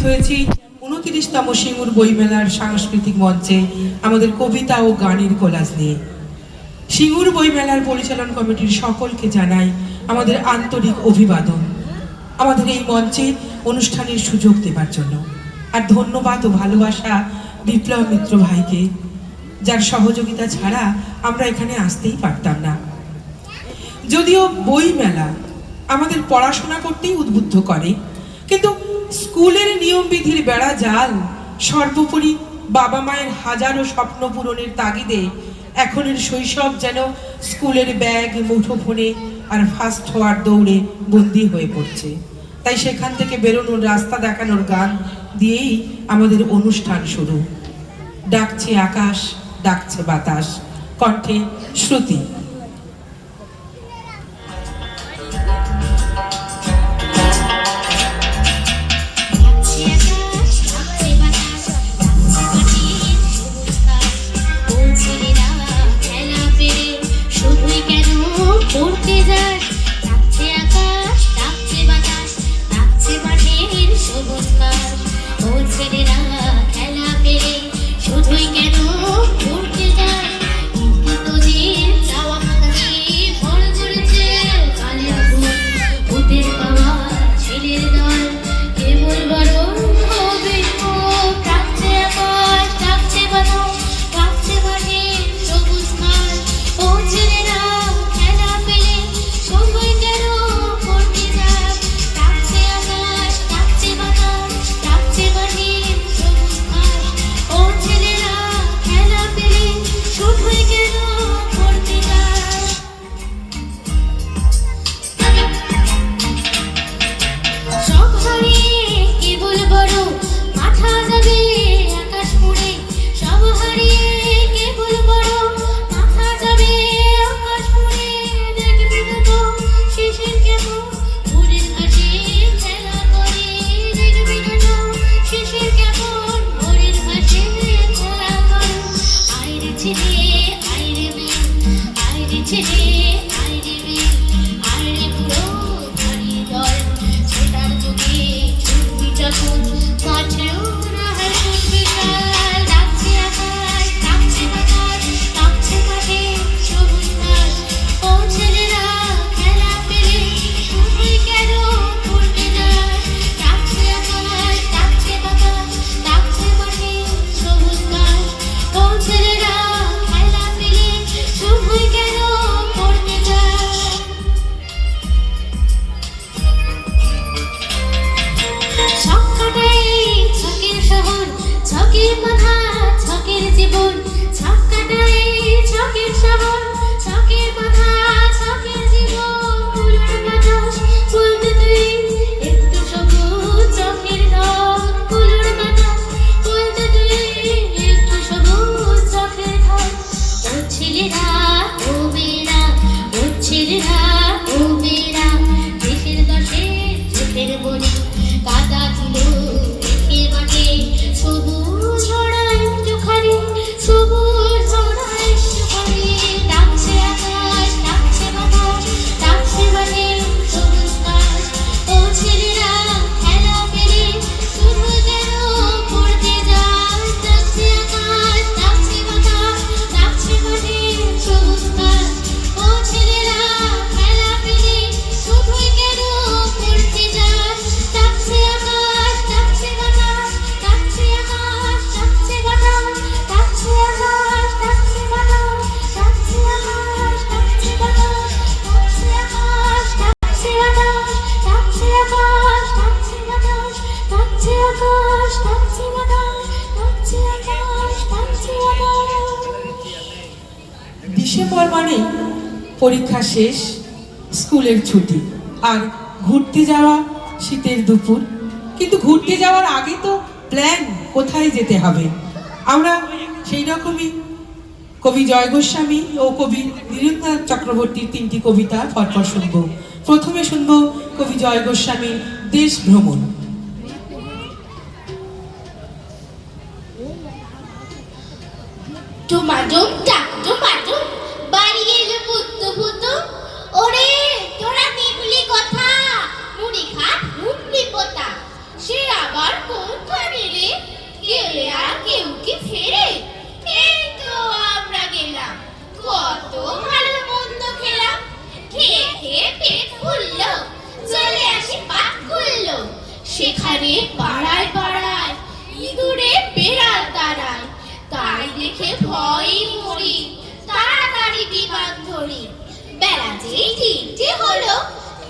হয়েছি 29তম সিঙ্গুর বইমেলার সাংস্কৃতিক মঞ্চে আমাদের কবিতা ও গানের কোলাজ নিয়ে। সিঙ্গুর বইমেলার পরিচালন কমিটির সকলকে জানাই আমাদের আন্তরিক অভিবাদন আমাদের এই মঞ্চে অনুষ্ঠানের সুযোগ দেবার জন্য। আর ধন্যবাদ ও ভালোবাসা বিপ্লব মিত্র ভাইকে, যার সহযোগিতা ছাড়া আমরা এখানে আসতেই পারতাম না। যদিও বইমেলা আমাদের পড়াশোনা করতেই উদ্বুদ্ধ করে, কিন্তু স্কুলের নিয়মবিধির বেড়া জাল, সর্বোপরি বাবা মায়ের হাজারো স্বপ্ন পূরণের তাগিদে এখনের শৈশব যেন স্কুলের ব্যাগ, মুঠোফোনে আর ফাস্ট হওয়ার দৌড়ে বন্দী হয়ে পড়ছে। তাই সেখান থেকে বেরোনোর রাস্তা দেখানোর গান দিয়েই আমাদের অনুষ্ঠান শুরু। ডাকছে আকাশ, ডাকছে বাতাস, কণ্ঠে শ্রুতি। ডিসেম্বর মানে পরীক্ষা শেষ, স্কুলের ছুটি আর ঘুরতে যাওয়া শীতের দুপুর। কিন্তু ঘুরতে যাওয়ার আগে তো প্ল্যান, কোথায় যেতে হবে। আমরা সেই রকমই কবি জয় গোস্বামী ও কবি নীরেন্দ্রনাথ চক্রবর্তীর 3টি কবিতা পরপর শুনব। প্রথমে শুনব কবি জয় গোস্বামীর দেশ ভ্রমণ। বাড়ি এলো পুত্ত পুত্ত, ওরে তোরা নিবলি কথা, মুড়ি খা মুড়ি পোতা, সে আবার কোন সেখানে পাড়ায় পাড়ায় ইঁদুরে বেড়াল দাঁড়ায়, তাই দেখে ভয় মরি, তাড়াতাড়ি বিমান ধরি। বেলা যেই তিনটে হলো,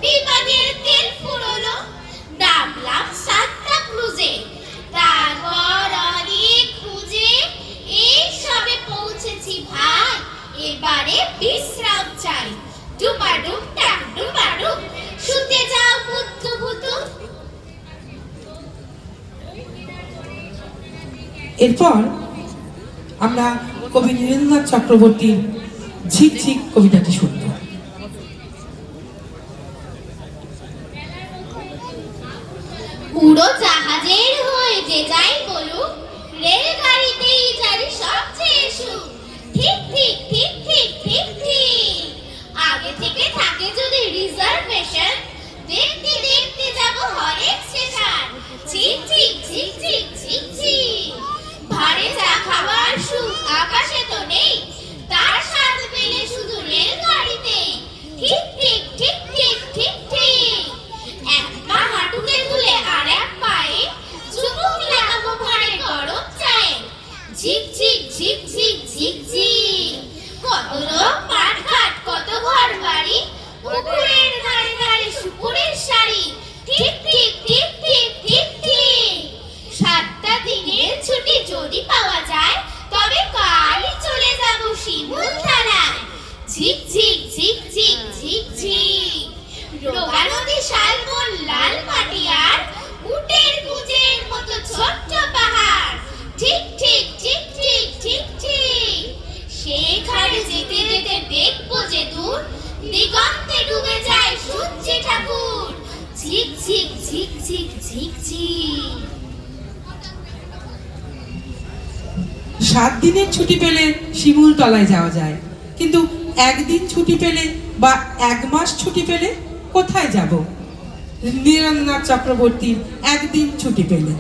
বিমানের তেল ফুরলো, নামলাম সান্তা ক্রুজে। তারপর অনেক খুঁজে এই সবে পৌঁছেছি ভাই, এবারে বিশ্রাম চাই। ডুমাডুম টাক ডুমাডুম, শুতে যাও বুদ্ধভূত। এরপর আমরা কবি নীরেন্দ্রনাথ চক্রবর্তীর ঝিকঝিক কবিতাটি শুনব। উড়োজাহাজের হয়ে যে যাই বলুক, রেলগাড়িতেই জানি সবচেয়ে সুখ। ঠিক ঠিক ঠিক ঠিক ঠিক ঠিক, আগে থেকে থাকে যদি রিজার্ভেশন, দেখতে দেখতে যাব হরেক স্টেশন। ঠিক ঠিক ঠিক ঠিক ঠিক ঠিক, ভারে চা খাবার সুখ আকাশে তো নেই, তার স্বাদ পেলে শুধু রেলগাড়িতেই। ঠিক ঠিক ঠিক ঠিক ঠিক ঠিক, এক পা হাঁটুতে তুলে আর এক পায়ে চুমুক লাগাবো ভারে গরম চায়ে। ঝিক ঝিক ঝিক ঝিক ঝিক ঝিক, কত লোক মাঠ ঘাট কত ঘর বাড়ি, পুকুরের ধারে ধারে সুপুরের শাড়ি। ঠিক ঠিক ঠিক ঠিক ঠিক ঠিক, 7টা দিনের ছুটি যদি পাওয়া যায়, তবে কালই চলে যাব শিমুলতলায়। ঝিক ঝিক ঝিক ঝিক ঝিক ঝিক, রোগা নদী শালবন লাল মাটি আর উটের কুজের মতো ছোট্ট পাহাড়। ঠিক ঠিক ঠিক ঠিক ঠিক ঠিক, সেখানে যেতে যেতে দেখবো যে দূর দিগন্তে ডুবে যায় সূর্যি ঠাকুর। ঝিক ঝিক ঝিক ঝিক ঝিক ঝিক। 7 দিনের ছুটি পেলে শিমুলতলায় যাওয়া যায়, কিন্তু একদিন ছুটি পেলে বা 1 মাস ছুটি পেলে কোথায় যাব? নীরেন্দ্রনাথ চক্রবর্তীর একদিন ছুটি পেলে।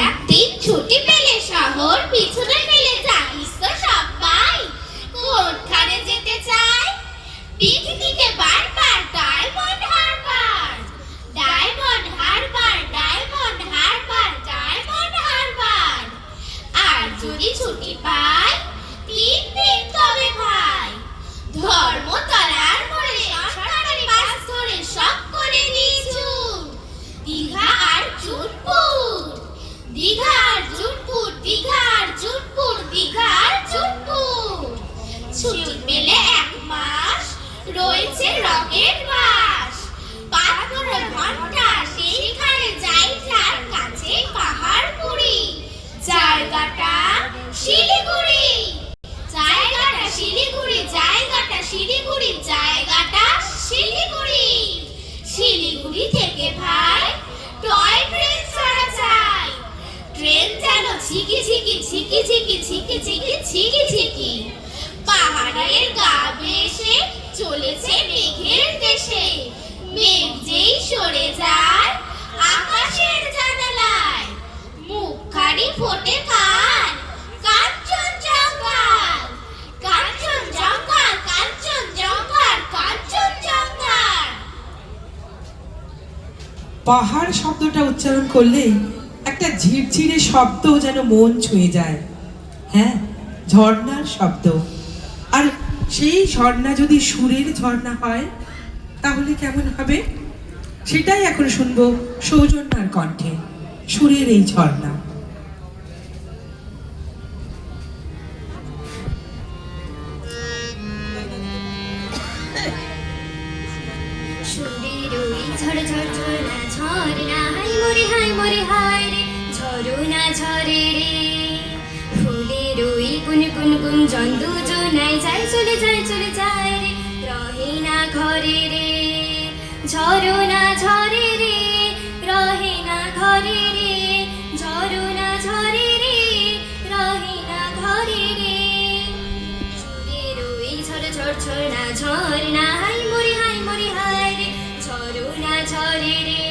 একদিন ছুটি পেলে শহর পিছনে ফেলে জানিস তো সবাই কোনখানে যেতে চায়? পিকনিকে বারবার ডায়মন্ড হারবার, ডায়মন্ড হারবার, ডায়মন্ড হারবার, ডায়মন্ড হারবার। আর যদি ছুটি পাই 3 দিন তবে ভাই, ধর্মতলার মোড়ে সরকারি বাস ধরে সব করে দিয়েছু। দীঘা আর জুনপুর, দীঘা আর জুনপুর, দীঘা আর জুনপুর, দীঘা আর জুনপুর। ছুটি পেলে 1 মাস রয়েছে রকেট বাস, 15 ঘন্টা সেইখানে যাই যার কাছে পাহাড়পুরি। জায়গাটা শিলিগুড়ি, জায়গাটা শিলিগুড়ি, জায়গাটা শিলিগুড়ি, জায়গাটা শিলিগুড়ি। শিলিগুড়ি থেকে ভাই টয় ট্রেন ছাড়া যায়, ট্রেন যেন ঝিকি ঝিকি ঝিকি ঝিকি ঝিকি ঝিকি ঝিকি ঝিকি। পাহাড়ের গা ভেসে চলেছে মেঘের দেশে, মেঘ যেই সরে যায় আকাশের জানালায়, মুখখানি ফোটে কান কাঞ্চন জঙ্গল, কাঞ্চন জঙ্গল, কাঞ্চন জঙ্গল, কাঞ্চন জঙ্গল। পাহাড় শব্দটা উচ্চারণ করলেই একটা ঝিরঝিরে শব্দ যেন মন ছুঁয়ে যায়। হ্যাঁ, ঝর্ণার শব্দ। আর সেই ঝর্ণা যদি সুরের ঝর্ণা হয় তাহলে কেমন হবে? সেটাই এখন শুনবো সৌজন্যার কণ্ঠে, সুরের এই ঝর্ণা। সুরের ওই ঝড় ঝড় ঝর্ণা ঝর্ণা, হাই মোরে হাই মোরে হায় রে, ঝরনা ঝরে রে। ফুলের ওই কুন কুন কুন জন দুজনায় যায় চলে যায় চলে যায় রে, রহে না ঘরে রে। ঝরনা ঝরে রে, রহে না ঘরে রে, ঝরনা ঝরে রে, রহে না ঘরে রে। সুরের ওই ঝড় ঝড় ঝর্ণা ঝর্ণা, হাই মোরে হায় রে, ঝরনা ঝরে রে।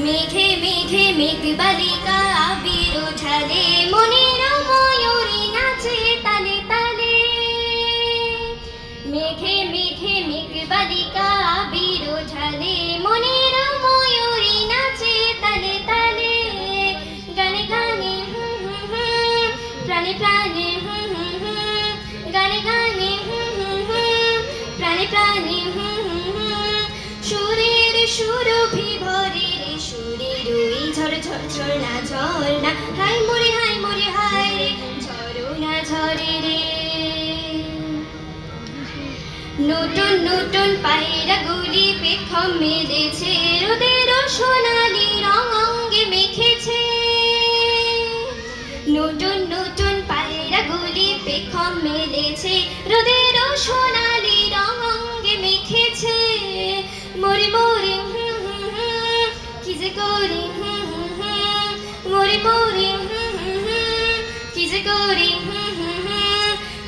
মেঘে মেঘে মেঘ বালিকা আবির ওঠালে, মনের ময়ূরী নাচে তালে তালে। মেঘে মেঘে মেঘ বালিকা প্রাণে প্রাণে গানে গানে প্রাণে প্রাণে সুরের সুরভি ভরে রে সুরের ওই ঝর ঝর ঝরনা ঝরনা হাই মোরে হায় রে ঝরনা ঝরে রে নতুন নতুন পায়রা গুলি পেখম মেলেছে রোদের সোনালি রং অঙ্গে মেখেছে নতুন নতুন পায়রা গুলি পেখম মেলেছে রোদের সোনালি রং অঙ্গে মেখেছে মরে মরে কি যে করি মরে মরে কি যে করি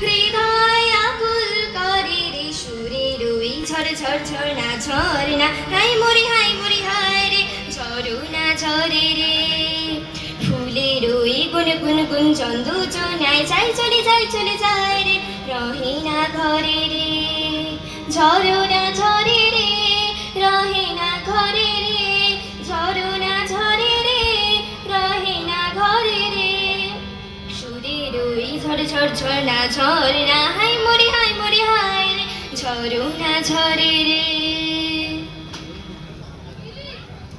হৃদয় আকুল করে রে সুরের ওই ঝর ঝর ঝরনা ঝরনা হাই মোরে হায় রে ঝরনা ঝরে রে ফুলের ওই গুন গুন গুন চন্দু চুনায় যাই চলে যায় রে রহে না ঘরে রে ঝরনা ঝরে রে রহে না ঘরে রে ঝরনা ঝরে রে রহে না ঘরে রে সুরের ওই ঝর ঝর ঝরনা ঝরনা হাই মোরে হায় রে ঝরনা ঝরে রে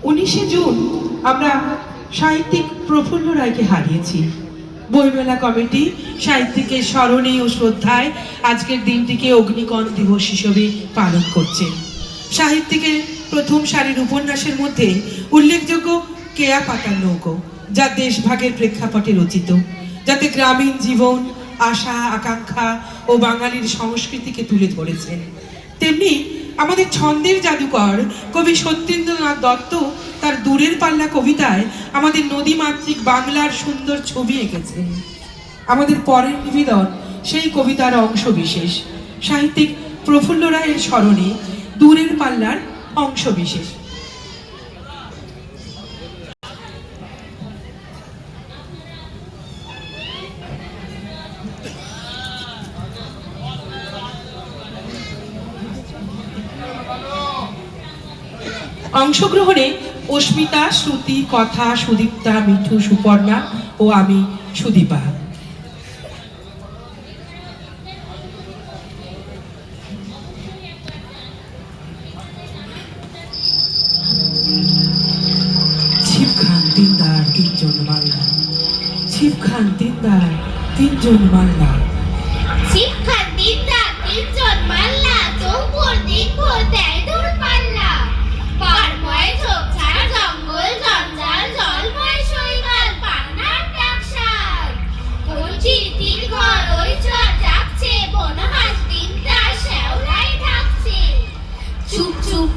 19শে জুন আমরা সাহিত্যিক প্রফুল্ল রায়কে হারিয়েছি। বইমেলা কমিটি সাহিত্যিকের স্মরণে ও শ্রদ্ধায় আজকের দিনটিকে অগ্নিকণ দিবস হিসেবে পালন করছে। সাহিত্যিকের প্রথম সারির উপন্যাসের মধ্যে উল্লেখযোগ্য কেয়া পাতার নৌকো, যা দেশভাগের প্রেক্ষাপটে রচিত, যাতে গ্রামীণ জীবন, আশা আকাঙ্ক্ষা ও বাঙালির সংস্কৃতিকে তুলে ধরেছেন। তেমনি আমাদের ছন্দের জাদুকর কবি সত্যেন্দ্রনাথ দত্ত তার দূরের পাল্লা কবিতায় আমাদের নদীমাতৃক বাংলার সুন্দর ছবি এঁকেছেন। আমাদের পরের নিবেদন সেই কবিতার অংশ বিশেষ, সাহিত্যিক প্রফুল্ল রায়ের স্মরণে দূরের পাল্লার অংশ বিশেষ। অংশগ্রহণে অস্মিতা, শ্রুতি, কথা, সুদীপ্তা, মিঠু, সুপর্ণা ও আমি সুদীপা। ছিপ খান দিনদার তিনজন মাল্লা, ছিপ খান দিনদার তিনজন মাল্লা, শিক্ষার দিনটা তিনজন মাল্লা চৌপুর দিনভর দেয় দূর পাল্লা পারময় ঝোপঝাড় জঙ্গল জঞ্জাল জলময় শৈবাল পান্নার ডাকশাল কঞ্চির তীর ঘর ওই চর যাচ্ছে বনহাস দিনটা শ্যাওলায় ঢাকছে চুপ চুপ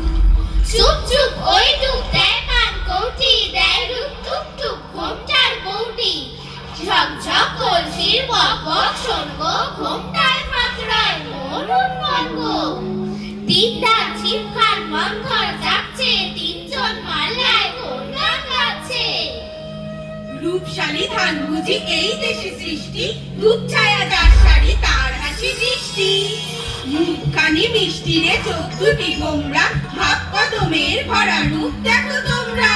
চুপ চুপ ওই ডুব দেয় পান কৌটি দেয় রূপ টুক টুক ঘোমটার বৌটি ঝকঝক কলসির বক বক শোনব ঘোমটায় পাকড়ায় মরুন মর্গ দিনদার ছিপ খান মনঘর যাচ্ছে তিনজন মাল্লায় কোন গান গাচ্ছে রূপশালী ধান বুঝি এই দেশে সৃষ্টি রূপ ছায়া যার শাড়ি তার হাসি দৃষ্টি মুখখানি মিষ্টি রে চোখ দুটি গোমরা ভাব কদমের ভরা রূপ দেখো তোমরা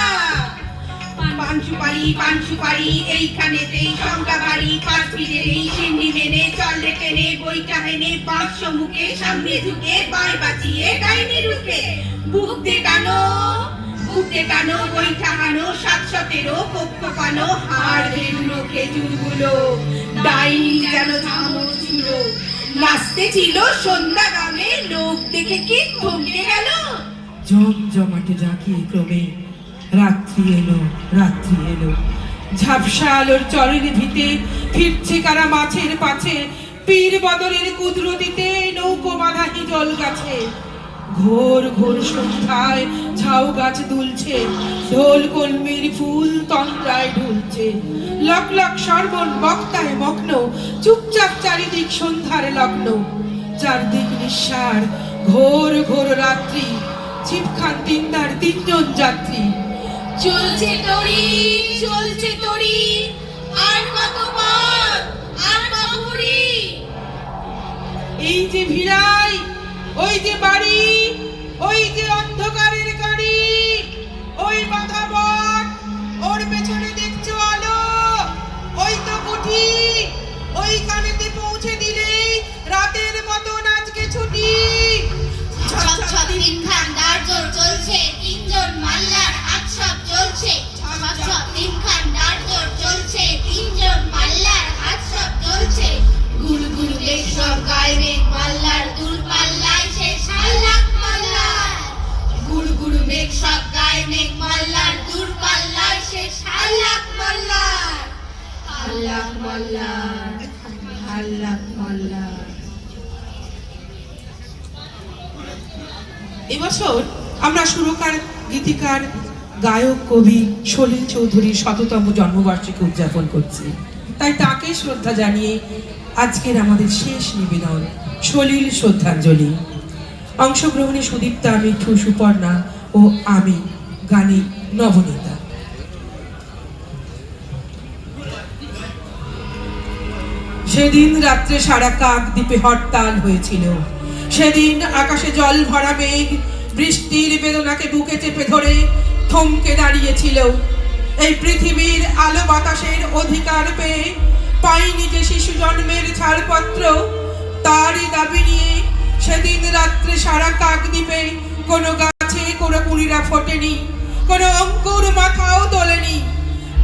পান সুপারি এইখানেতেই সংখ্যা বাড়ি পাঁচ মিনিটের এই সিন্নি মেনে চলে টেনে বইটা হেনে বাক্স মুখে সামনে ঝুঁকে বাই বাঁচিয়ে ডাইনি রুখে বুক দেখানো বইটা হানো 717 কক্ষ পানো হাড় ভেঙলো খেজুরগুলো ডাইনি যেন ঝামর ছিল নাচতে ছিল সন্ধ্যা গ্রামে লোক দেখে কি থমকে গেল জমজমাটে জাঁকিয়ে ক্রমে রাত্রি এলো ঝাপসা আলোর চরের ভিতে ফিরছে কারা মাছের পাছে পীর বদরের কুদরতিতে নৌকো বাঁধাহি জল গাছে ঘোর ঘোর সন্ধ্যায় ঝাউ গাছ দুলছে ঢোল কলমির ফুল তন্দ্রায় ঢুলছে লক লক সর্বণ বক্তায় মগ্ন চুপচাপ চারিদিক সন্ধ্যার লগ্ন চারদিক নিঃসার ঘোর ঘোর রাত্রি ছিপখান দিনদার তিনজন যাত্রী চলছে তরি আর কত পথ আর বাবুরি এই যে ভিড়াই ওই যে বাড়ি ওই যে অন্ধকারের গাড়ি ওই বাধা বট ওর পেছনে দেখছো আলো ওই তো কুঠি মেঘ সব গায়ে মেঘ মাল্লার দূরপাল্লার শেষ হাল্লাক মাল্লার হাল্লাক মাল্লার হাল্লাক মাল্লার। এবছর আমরা সুরকার, গীতিকার, গায়ক, কবি সলিল চৌধুরীর ১০০তম জন্মবার্ষিকী উদযাপন করছি। তাই তাকে শ্রদ্ধা জানিয়ে আজকের আমাদের শেষ নিবেদন সলিল শ্রদ্ধাঞ্জলি। অংশগ্রহণে সুদীপ্তা, মিঠু, সুপর্ণা ও আমি, গানে নবনীতা। সেদিন রাত্রে সারা কাকদ্বীপে হরতাল হয়েছিল। সেদিন আকাশে জল ভরা মেঘ বৃষ্টির বেদনাকে বুকে চেপে ধরে থমকে দাঁড়িয়েছিল। এই পৃথিবীর আলো বাতাসের অধিকার পেয়ে পাইনি যে শিশু জন্মের ছাড়পত্র, তারই দাবি নিয়ে সেদিন রাত্রে সারা কাকদ্বীপে কোনো গাছে কোনো কুড়িরা ফোটেনি, কোনো অঙ্কুর মাথাও তোলেনি।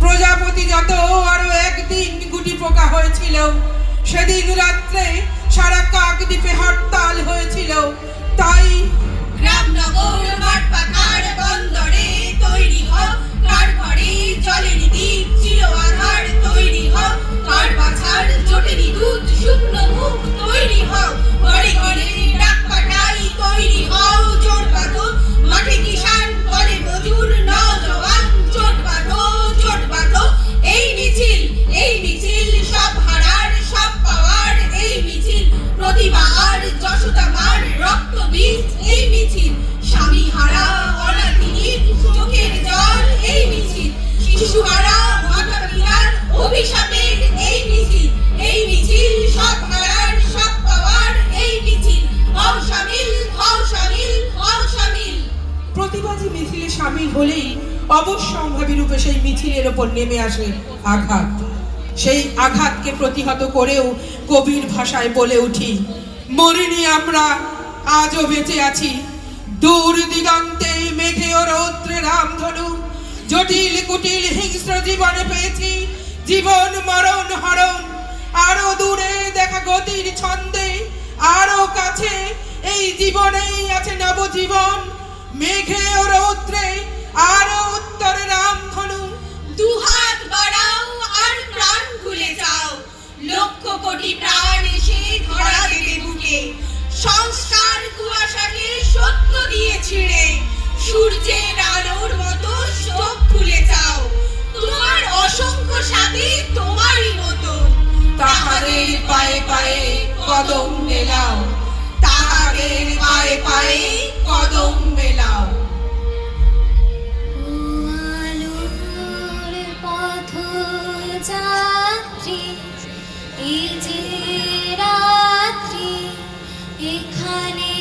প্রজাপতি যত আরো একদিন গুটি পোকা হয়েছিল, সেদিন রাত্রে সারা কাকদ্বীপে হরতাল হয়েছিল। তাই গ্রাম নগর মাঠ পাখার বন্দরে তৈরি হোক কার ঘরে জলের দ্বীপ চির আধার তৈরি হোক কার বাছার জটেরি দুধ শুকনো মুখ তৈরি হোক ঘরে ঘরে ডাক পাঠাই তৈরি হও জোট বাঁধো মাঠে কিষান করে মজুর নওজওয়ান জোট বাঁধো এই মিছিল সব হারার সব পাওয়ার এই মিছিল প্রতিভা আর যশোদামার রক্ত বীজ এই মিছিল স্বামী হারা অনাথিনীর চোখের জল এই মিছিল শিশু হারা মাতা পিতার অভিশাপের এই মিছিল সব হারার সব পাওয়ার এই মিছিল হও শামিল হও শামিল হও শামিল। প্রতিবাদী মিছিলে সামিল হলেই অবশ্যম্ভাবী রূপে সেই মিছিলের ওপর নেমে আসে আঘাত। সেই আঘাতকে প্রতিহত করেও কবির ভাষায় বলে উঠি, মরিনি আমরা, আজও বেঁচে আছি। দূর দিগন্তে মেঘে ও রৌদ্রে রামধনু, জটিল কুটিল হিংস্র জীবনে পেয়েছি জীবন মরণ হরণ। আরো দূরে দেখা গতির ছন্দে, আরো কাছে এই জীবনেই আছে নবজীবন। মেঘে ও রৌদ্রে আরো উত্তরে রামধনু। দুহাত বাড়াও আর প্রাণ খুলে যাও, লক্ষ কোটি প্রাণ এসে ধরা দেবে বুকে। সংস্কার কুয়াশাকে সত্য দিয়ে ছিঁড়ে সূর্যের আলোর মতো চোখ খুলে যাও। তোমার অসংখ্য সাথী তোমারই মতো, তাহাদের পায়ে পায়ে কদম মেলাও, তাহাদের পায়ে পায়ে কদম মেলাও। আলোর পথযাত্রী, এই যে রাত্রি, এখানে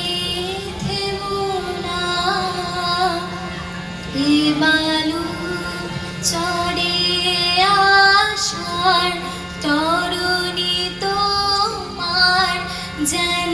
থেমো না। এ বালু চড়ে আসার তরুণী তোমার যেন